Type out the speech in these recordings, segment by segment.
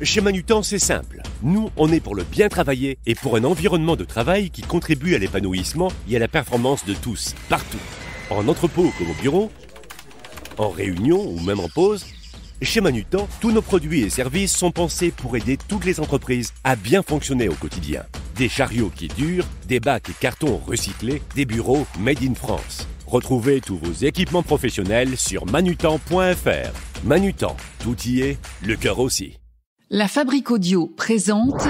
Chez Manutan, c'est simple. Nous, on est pour le bien travailler et pour un environnement de travail qui contribue à l'épanouissement et à la performance de tous, partout. En entrepôt comme au bureau, en réunion ou même en pause, chez Manutan, tous nos produits et services sont pensés pour aider toutes les entreprises à bien fonctionner au quotidien. Des chariots qui durent, des bacs et cartons recyclés, des bureaux made in France. Retrouvez tous vos équipements professionnels sur manutan.fr. Manutan, tout y est, le cœur aussi. La Fabrique Audio présente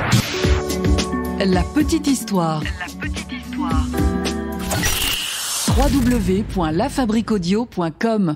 La Petite Histoire. www.lafabriqueaudio.com.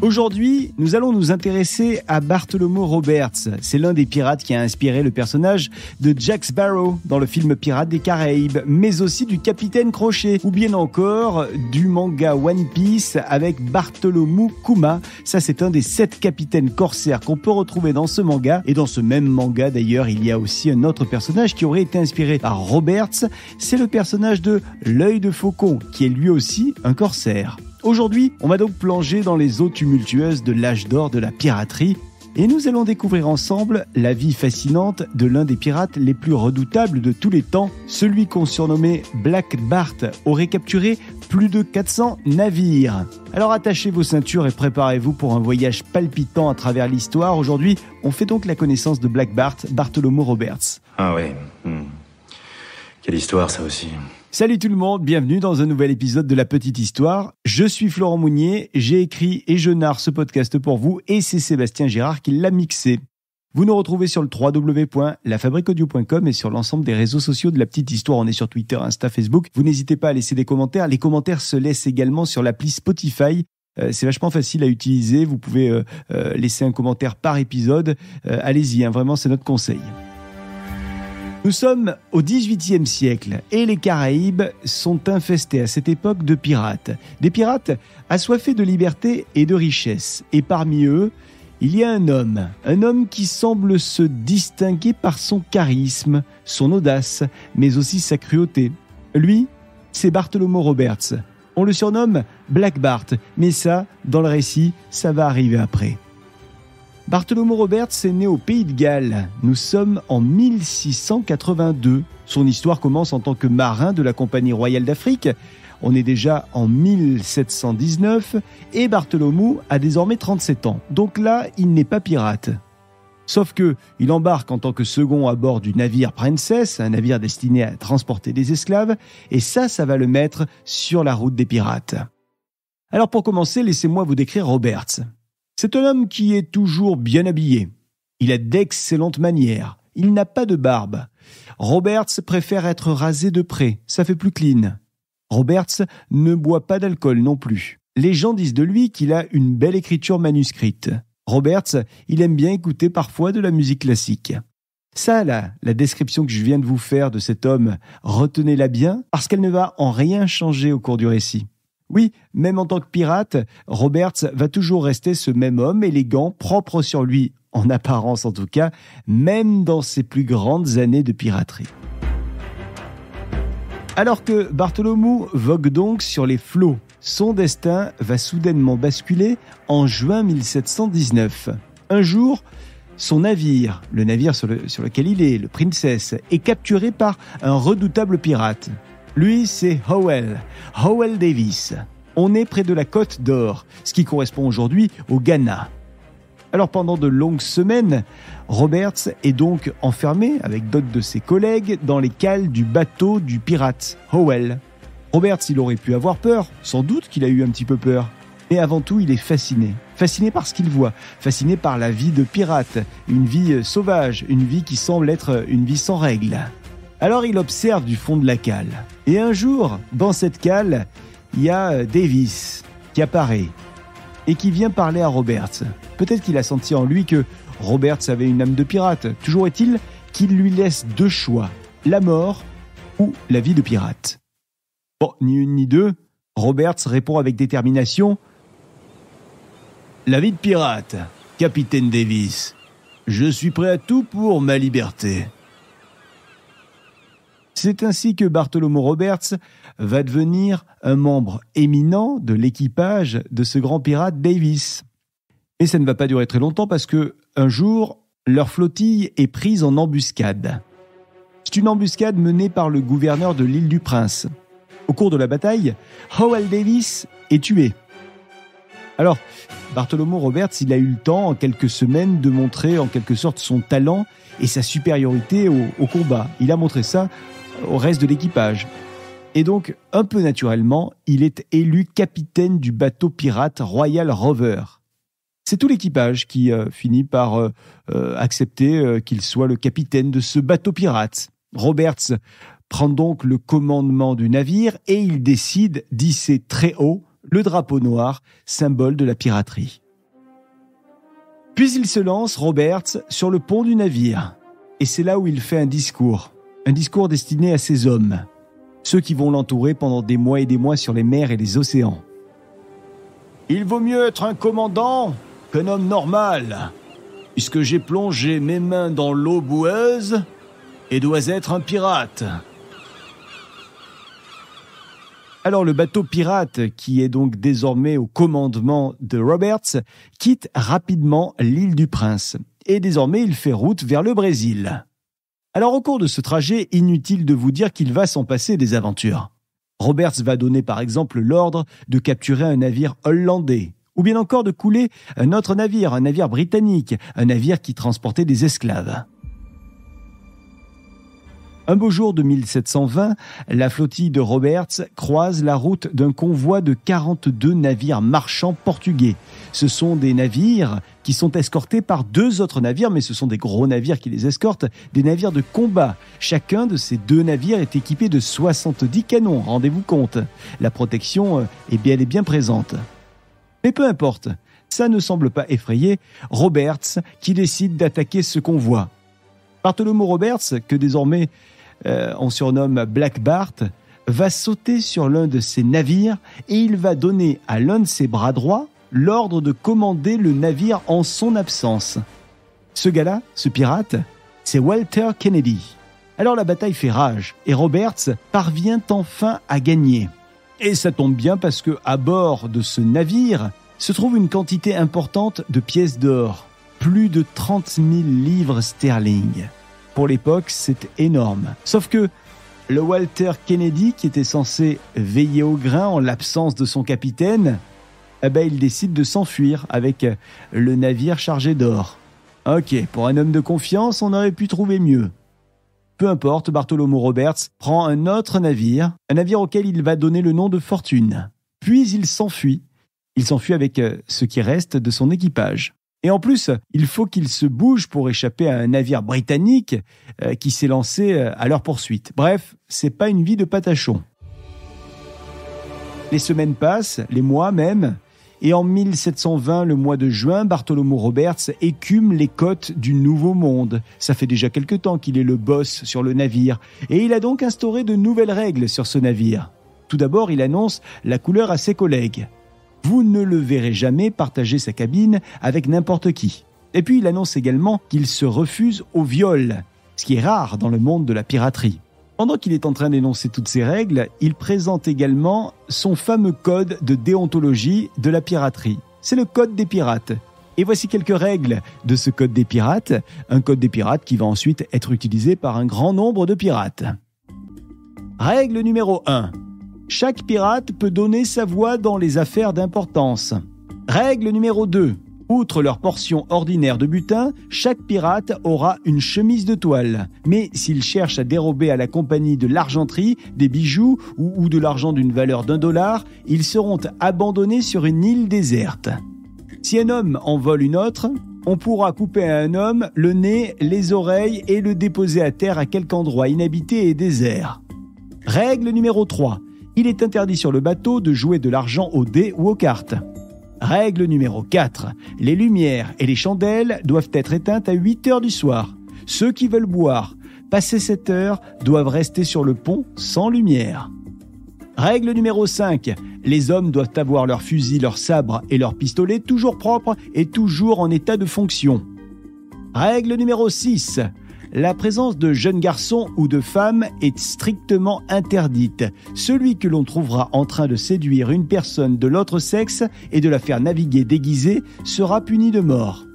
Aujourd'hui, nous allons nous intéresser à Bartholomew Roberts. C'est l'un des pirates qui a inspiré le personnage de Jack Sparrow dans le film Pirates des Caraïbes, mais aussi du Capitaine Crochet, ou bien encore du manga One Piece avec Bartholomew Kuma. Ça, c'est un des 7 capitaines corsaires qu'on peut retrouver dans ce manga. Et dans ce même manga, d'ailleurs, il y a aussi un autre personnage qui aurait été inspiré par Roberts. C'est le personnage de l'Œil de Faucon, qui est lui aussi un corsaire. Aujourd'hui, on va donc plonger dans les eaux tumultueuses de l'âge d'or de la piraterie et nous allons découvrir ensemble la vie fascinante de l'un des pirates les plus redoutables de tous les temps. Celui qu'on surnommait Black Bart aurait capturé plus de 400 navires. Alors attachez vos ceintures et préparez-vous pour un voyage palpitant à travers l'histoire. Aujourd'hui, on fait donc la connaissance de Black Bart, Bartholomew Roberts. Ah ouais, quelle histoire ça aussi. Salut tout le monde, bienvenue dans un nouvel épisode de La Petite Histoire. Je suis Florent Mounier, j'ai écrit et je narre ce podcast pour vous et c'est Sébastien Girard qui l'a mixé. Vous nous retrouvez sur le www.lafabriqueaudio.com et sur l'ensemble des réseaux sociaux de La Petite Histoire. On est sur Twitter, Insta, Facebook. Vous n'hésitez pas à laisser des commentaires. Les commentaires se laissent également sur l'appli Spotify. C'est vachement facile à utiliser. Vous pouvez laisser un commentaire par épisode. Allez-y, vraiment c'est notre conseil. Nous sommes au XVIIIe siècle et les Caraïbes sont infestés à cette époque de pirates. Des pirates assoiffés de liberté et de richesse. Et parmi eux, il y a un homme qui semble se distinguer par son charisme, son audace, mais aussi sa cruauté. Lui, c'est Bartholomew Roberts. On le surnomme Black Bart, mais ça, dans le récit, ça va arriver après. Bartholomew Roberts est né au Pays de Galles. Nous sommes en 1682. Son histoire commence en tant que marin de la Compagnie royale d'Afrique. On est déjà en 1719 et Bartholomew a désormais 37 ans. Donc là, il n'est pas pirate. Sauf que il embarque en tant que second à bord du navire Princess, un navire destiné à transporter des esclaves, et ça va le mettre sur la route des pirates. Alors pour commencer, laissez-moi vous décrire Roberts. C'est un homme qui est toujours bien habillé. Il a d'excellentes manières. Il n'a pas de barbe. Roberts préfère être rasé de près, ça fait plus clean. Roberts ne boit pas d'alcool non plus. Les gens disent de lui qu'il a une belle écriture manuscrite. Roberts, il aime bien écouter parfois de la musique classique. Ça, là, la description que je viens de vous faire de cet homme, retenez-la bien, parce qu'elle ne va en rien changer au cours du récit. Oui, même en tant que pirate, Roberts va toujours rester ce même homme élégant, propre sur lui, en apparence en tout cas, même dans ses plus grandes années de piraterie. Alors que Bartholomew vogue donc sur les flots, son destin va soudainement basculer en juin 1719. Un jour, son navire, le navire sur lequel il est, le Princess, est capturé par un redoutable pirate. Lui, c'est Howell Davis. On est près de la Côte d'Or, ce qui correspond aujourd'hui au Ghana. Alors pendant de longues semaines, Roberts est donc enfermé avec d'autres de ses collègues dans les cales du bateau du pirate Howell. Roberts, il aurait pu avoir peur, sans doute qu'il a eu un petit peu peur. Mais avant tout, il est fasciné par ce qu'il voit, fasciné par la vie de pirate, une vie sauvage, une vie qui semble être une vie sans règles. Alors il observe du fond de la cale. Et un jour, dans cette cale, il y a Davis qui apparaît et qui vient parler à Roberts. Peut-être qu'il a senti en lui que Roberts avait une âme de pirate. Toujours est-il qu'il lui laisse 2 choix, la mort ou la vie de pirate. Bon, ni une ni deux, Roberts répond avec détermination « La vie de pirate, capitaine Davis. Je suis prêt à tout pour ma liberté. » C'est ainsi que Bartholomew Roberts va devenir un membre éminent de l'équipage de ce grand pirate Davis. Et ça ne va pas durer très longtemps parce que un jour, leur flottille est prise en embuscade. C'est une embuscade menée par le gouverneur de l'île du Prince. Au cours de la bataille, Howell Davis est tué. Alors, Bartholomew Roberts, il a eu le temps, en quelques semaines, de montrer en quelque sorte son talent et sa supériorité au combat. Il a montré ça au reste de l'équipage. Et donc, un peu naturellement, il est élu capitaine du bateau pirate Royal Rover. C'est tout l'équipage qui finit par accepter qu'il soit le capitaine de ce bateau pirate. Roberts prend donc le commandement du navire et il décide d'hisser très haut le drapeau noir, symbole de la piraterie. Puis il se lance, Roberts, sur le pont du navire. Et c'est là où il fait un discours destiné à ses hommes, ceux qui vont l'entourer pendant des mois et des mois sur les mers et les océans. Il vaut mieux être un commandant qu'un homme normal, puisque j'ai plongé mes mains dans l'eau boueuse et dois être un pirate. Alors le bateau pirate, qui est donc désormais au commandement de Roberts, quitte rapidement l'île du Prince. Et désormais, il fait route vers le Brésil. Alors au cours de ce trajet, inutile de vous dire qu'il va s'en passer des aventures. Roberts va donner par exemple l'ordre de capturer un navire hollandais, ou bien encore de couler un autre navire, un navire britannique, un navire qui transportait des esclaves. Un beau jour de 1720, la flottille de Roberts croise la route d'un convoi de 42 navires marchands portugais. Ce sont des navires qui sont escortés par 2 autres navires, mais ce sont des gros navires qui les escortent, des navires de combat. Chacun de ces 2 navires est équipé de 70 canons, rendez-vous compte. La protection est bel et bien présente. Mais peu importe, ça ne semble pas effrayer Roberts qui décide d'attaquer ce convoi. Bartholomew Roberts, que désormais on surnomme Black Bart, va sauter sur l'un de ses navires et il va donner à l'un de ses bras droits l'ordre de commander le navire en son absence. Ce gars-là, ce pirate, c'est Walter Kennedy. Alors la bataille fait rage et Roberts parvient enfin à gagner. Et ça tombe bien parce que à bord de ce navire se trouve une quantité importante de pièces d'or, plus de 30 000 livres sterling. Pour l'époque, c'est énorme. Sauf que le Walter Kennedy, qui était censé veiller au grain en l'absence de son capitaine, il décide de s'enfuir avec le navire chargé d'or. Ok, pour un homme de confiance, on aurait pu trouver mieux. Peu importe, Bartholomew Roberts prend un autre navire, un navire auquel il va donner le nom de Fortune. Puis il s'enfuit. Il s'enfuit avec ce qui reste de son équipage. Et en plus, il faut qu'il se bouge pour échapper à un navire britannique qui s'est lancé à leur poursuite. Bref, c'est pas une vie de patachon. Les semaines passent, les mois même, et en 1720, le mois de juin, Bartholomew Roberts écume les côtes du Nouveau Monde. Ça fait déjà quelque temps qu'il est le boss sur le navire, et il a donc instauré de nouvelles règles sur ce navire. Tout d'abord, il annonce la couleur à ses collègues. Vous ne le verrez jamais partager sa cabine avec n'importe qui. Et puis il annonce également qu'il se refuse au viol, ce qui est rare dans le monde de la piraterie. Pendant qu'il est en train d'énoncer toutes ces règles, il présente également son fameux code de déontologie de la piraterie. C'est le code des pirates. Et voici quelques règles de ce code des pirates, un code des pirates qui va ensuite être utilisé par un grand nombre de pirates. Règle numéro 1. Chaque pirate peut donner sa voix dans les affaires d'importance. Règle numéro 2. Outre leur portion ordinaire de butin, chaque pirate aura une chemise de toile. Mais s'il cherche à dérober à la compagnie de l'argenterie, des bijoux ou de l'argent d'une valeur $1, ils seront abandonnés sur une île déserte. Si un homme en vole une autre, on pourra couper à un homme le nez, les oreilles et le déposer à terre à quelque endroit inhabité et désert. Règle numéro 3. Il est interdit sur le bateau de jouer de l'argent aux dés ou aux cartes. Règle numéro 4. Les lumières et les chandelles doivent être éteintes à 8 heures du soir. Ceux qui veulent boire, passé 7 heures, doivent rester sur le pont sans lumière. Règle numéro 5. Les hommes doivent avoir leurs fusils, leurs sabres et leurs pistolets toujours propres et toujours en état de fonction. Règle numéro 6. La présence de jeunes garçons ou de femmes est strictement interdite. Celui que l'on trouvera en train de séduire une personne de l'autre sexe et de la faire naviguer déguisée sera puni de mort.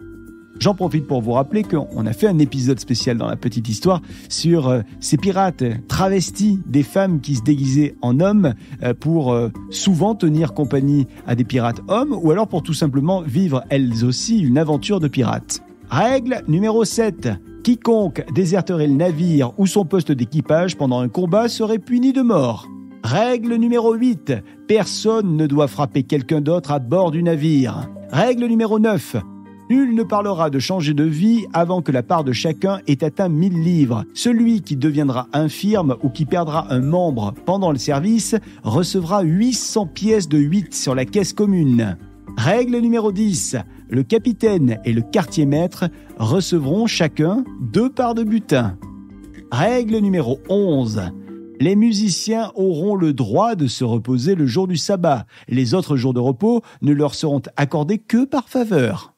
J'en profite pour vous rappeler qu'on a fait un épisode spécial dans la petite histoire sur ces pirates travestis, des femmes qui se déguisaient en hommes pour souvent tenir compagnie à des pirates hommes ou alors pour tout simplement vivre elles aussi une aventure de pirates. Règle numéro 7. Quiconque déserterait le navire ou son poste d'équipage pendant un combat serait puni de mort. Règle numéro 8. Personne ne doit frapper quelqu'un d'autre à bord du navire. Règle numéro 9. Nul ne parlera de changer de vie avant que la part de chacun ait atteint 1000 livres. Celui qui deviendra infirme ou qui perdra un membre pendant le service recevra 800 pièces de 8 sur la caisse commune. Règle numéro 10. Le capitaine et le quartier-maître recevront chacun 2 parts de butin. Règle numéro 11. Les musiciens auront le droit de se reposer le jour du sabbat. Les autres jours de repos ne leur seront accordés que par faveur.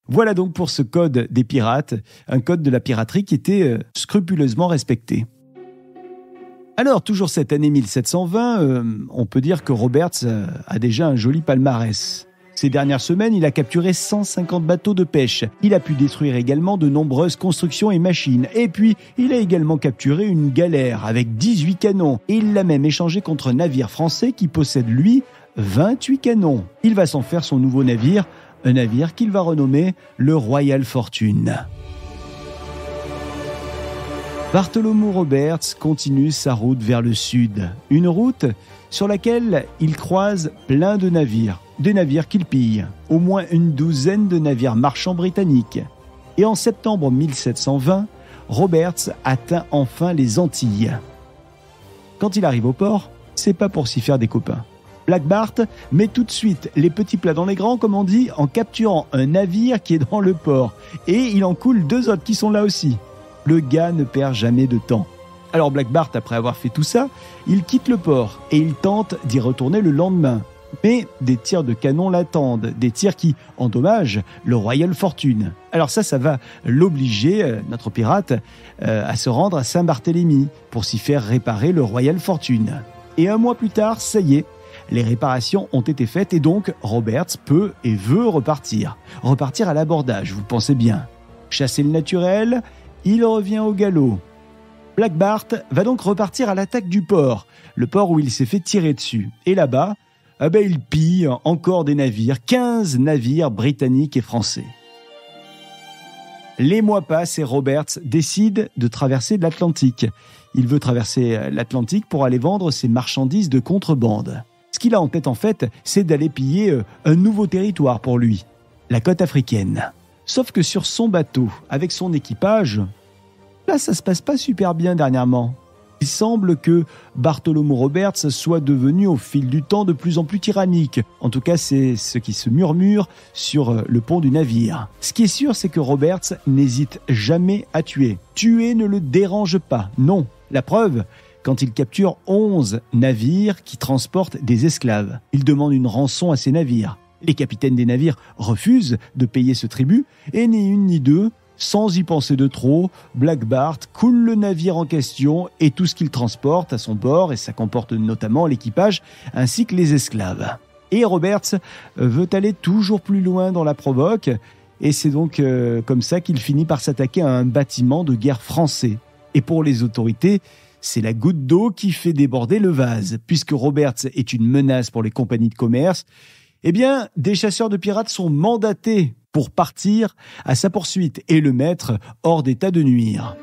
Voilà donc pour ce code des pirates, un code de la piraterie qui était scrupuleusement respecté. Alors, toujours cette année 1720, on peut dire que Roberts a déjà un joli palmarès. Ces dernières semaines, il a capturé 150 bateaux de pêche. Il a pu détruire également de nombreuses constructions et machines. Et puis, il a également capturé une galère avec 18 canons. Et il l'a même échangé contre un navire français qui possède, lui, 28 canons. Il va s'en faire son nouveau navire, un navire qu'il va renommer le Royal Fortune. Bartholomew Roberts continue sa route vers le sud. Une route sur laquelle il croise plein de navires. Des navires qu'il pille, au moins une douzaine de navires marchands britanniques. Et en septembre 1720, Roberts atteint enfin les Antilles. Quand il arrive au port, c'est pas pour s'y faire des copains. Black Bart met tout de suite les petits plats dans les grands, comme on dit, en capturant un navire qui est dans le port. Et il en coule 2 autres qui sont là aussi. Le gars ne perd jamais de temps. Alors Black Bart, après avoir fait tout ça, il quitte le port et il tente d'y retourner le lendemain. Mais des tirs de canon l'attendent, des tirs qui endommagent le Royal Fortune. Alors ça va l'obliger, notre pirate, à se rendre à Saint-Barthélemy pour s'y faire réparer le Royal Fortune. Et 1 mois plus tard, ça y est, les réparations ont été faites et donc Roberts peut et veut repartir. Repartir à l'abordage, vous pensez bien. Chasser le naturel, il revient au galop. Black Bart va donc repartir à l'attaque du port, le port où il s'est fait tirer dessus. Et là-bas, il pille encore des navires, 15 navires britanniques et français. Les mois passent et Roberts décide de traverser l'Atlantique. Il veut traverser l'Atlantique pour aller vendre ses marchandises de contrebande. Ce qu'il a en tête, en fait, c'est d'aller piller un nouveau territoire pour lui, la côte africaine. Sauf que sur son bateau, avec son équipage, là, ça se passe pas super bien dernièrement. Il semble que Bartholomew Roberts soit devenu au fil du temps de plus en plus tyrannique. En tout cas, c'est ce qui se murmure sur le pont du navire. Ce qui est sûr, c'est que Roberts n'hésite jamais à tuer. Tuer ne le dérange pas, non. La preuve, quand il capture 11 navires qui transportent des esclaves. Il demande une rançon à ces navires. Les capitaines des navires refusent de payer ce tribut et ni une ni deux, sans y penser de trop, Black Bart coule le navire en question et tout ce qu'il transporte à son bord, et ça comporte notamment l'équipage ainsi que les esclaves. Et Roberts veut aller toujours plus loin dans la provoque, et c'est donc comme ça qu'il finit par s'attaquer à un bâtiment de guerre français. Et pour les autorités, c'est la goutte d'eau qui fait déborder le vase. Puisque Roberts est une menace pour les compagnies de commerce, eh bien, des chasseurs de pirates sont mandatés pour partir à sa poursuite et le mettre hors d'état de nuire.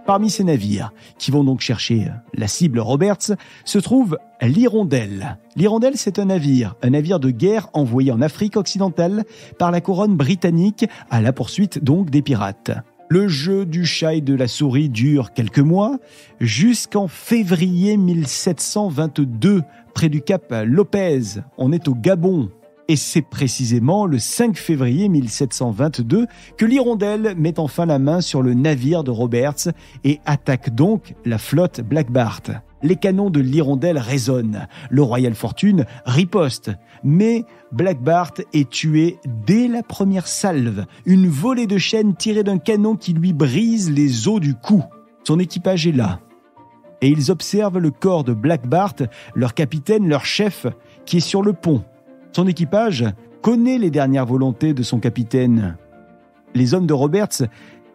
Parmi ces navires, qui vont donc chercher la cible Roberts, se trouve l'Hirondelle. L'Hirondelle, c'est un navire de guerre envoyé en Afrique occidentale par la couronne britannique à la poursuite donc des pirates. Le jeu du chat et de la souris dure quelques mois, jusqu'en février 1722, près du cap Lopez. On est au Gabon. Et c'est précisément le 5 février 1722 que l'Hirondelle met enfin la main sur le navire de Roberts et attaque donc la flotte Black Bart. Les canons de l'Hirondelle résonnent. Le Royal Fortune riposte. Mais Black Bart est tué dès la première salve. Une volée de chaînes tirée d'un canon qui lui brise les os du cou. Son équipage est là. Et ils observent le corps de Black Bart, leur capitaine, leur chef, qui est sur le pont. Son équipage connaît les dernières volontés de son capitaine. Les hommes de Roberts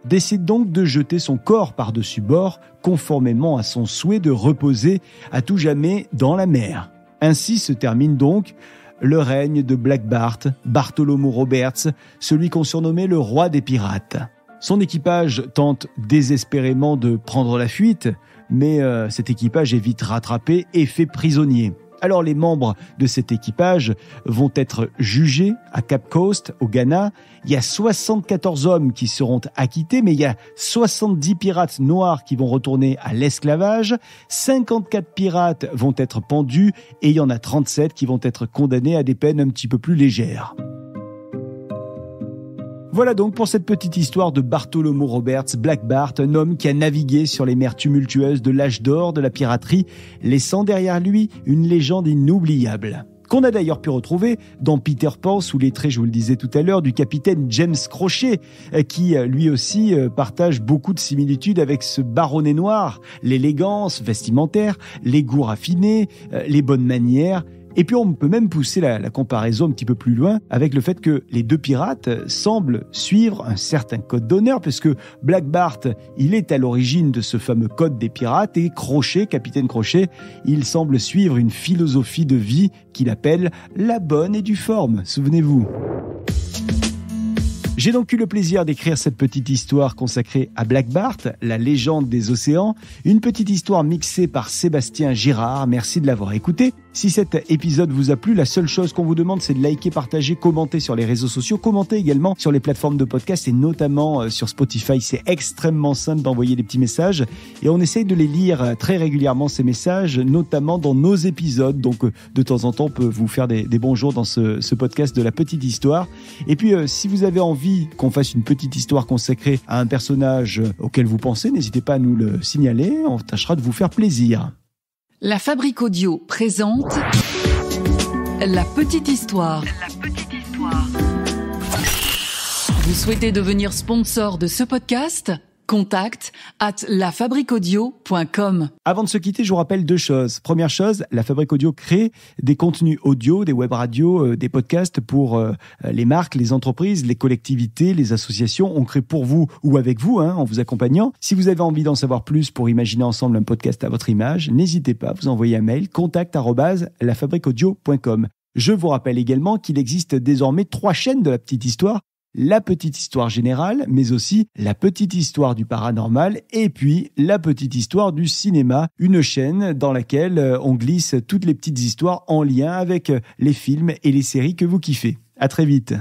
décident donc de jeter son corps par-dessus bord, conformément à son souhait de reposer à tout jamais dans la mer. Ainsi se termine donc le règne de Black Bart, Bartholomew Roberts, celui qu'on surnommait le roi des pirates. Son équipage tente désespérément de prendre la fuite, mais cet équipage est vite rattrapé et fait prisonnier. Alors les membres de cet équipage vont être jugés à Cape Coast, au Ghana. Il y a 74 hommes qui seront acquittés, mais il y a 70 pirates noirs qui vont retourner à l'esclavage. 54 pirates vont être pendus et il y en a 37 qui vont être condamnés à des peines un petit peu plus légères. Voilà donc pour cette petite histoire de Bartholomew Roberts, Black Bart, un homme qui a navigué sur les mers tumultueuses de l'âge d'or de la piraterie, laissant derrière lui une légende inoubliable. Qu'on a d'ailleurs pu retrouver dans Peter Pan sous les traits, je vous le disais tout à l'heure, du capitaine James Crochet, qui lui aussi partage beaucoup de similitudes avec ce baronnet noir, l'élégance vestimentaire, les goûts raffinés, les bonnes manières. Et puis on peut même pousser la comparaison un petit peu plus loin avec le fait que les deux pirates semblent suivre un certain code d'honneur, puisque Black Bart, il est à l'origine de ce fameux code des pirates, et Crochet, capitaine Crochet, il semble suivre une philosophie de vie qu'il appelle la bonne et due forme, souvenez-vous. J'ai donc eu le plaisir d'écrire cette petite histoire consacrée à Black Bart, la légende des océans, une petite histoire mixée par Sébastien Girard. Merci de l'avoir écouté. Si cet épisode vous a plu, la seule chose qu'on vous demande, c'est de liker, partager, commenter sur les réseaux sociaux, commenter également sur les plateformes de podcast et notamment sur Spotify. C'est extrêmement simple d'envoyer des petits messages et on essaye de les lire très régulièrement, ces messages, notamment dans nos épisodes. Donc de temps en temps, on peut vous faire des bonjours dans ce podcast de la petite histoire. Et puis si vous avez envie qu'on fasse une petite histoire consacrée à un personnage auquel vous pensez, n'hésitez pas à nous le signaler, on tâchera de vous faire plaisir. La Fabrique Audio présente La Petite Histoire. Vous souhaitez devenir sponsor de ce podcast ? Contact @lafabriqueaudio.com. Avant de se quitter, je vous rappelle deux choses. Première chose, la Fabrique Audio crée des contenus audio, des web radios, des podcasts pour les marques, les entreprises, les collectivités, les associations. On crée pour vous ou avec vous, en vous accompagnant. Si vous avez envie d'en savoir plus pour imaginer ensemble un podcast à votre image, n'hésitez pas à vous envoyer un mail contact@lafabriqueaudio.com. Je vous rappelle également qu'il existe désormais 3 chaînes de la petite histoire. La petite histoire générale, mais aussi la petite histoire du paranormal et puis la petite histoire du cinéma, une chaîne dans laquelle on glisse toutes les petites histoires en lien avec les films et les séries que vous kiffez. À très vite.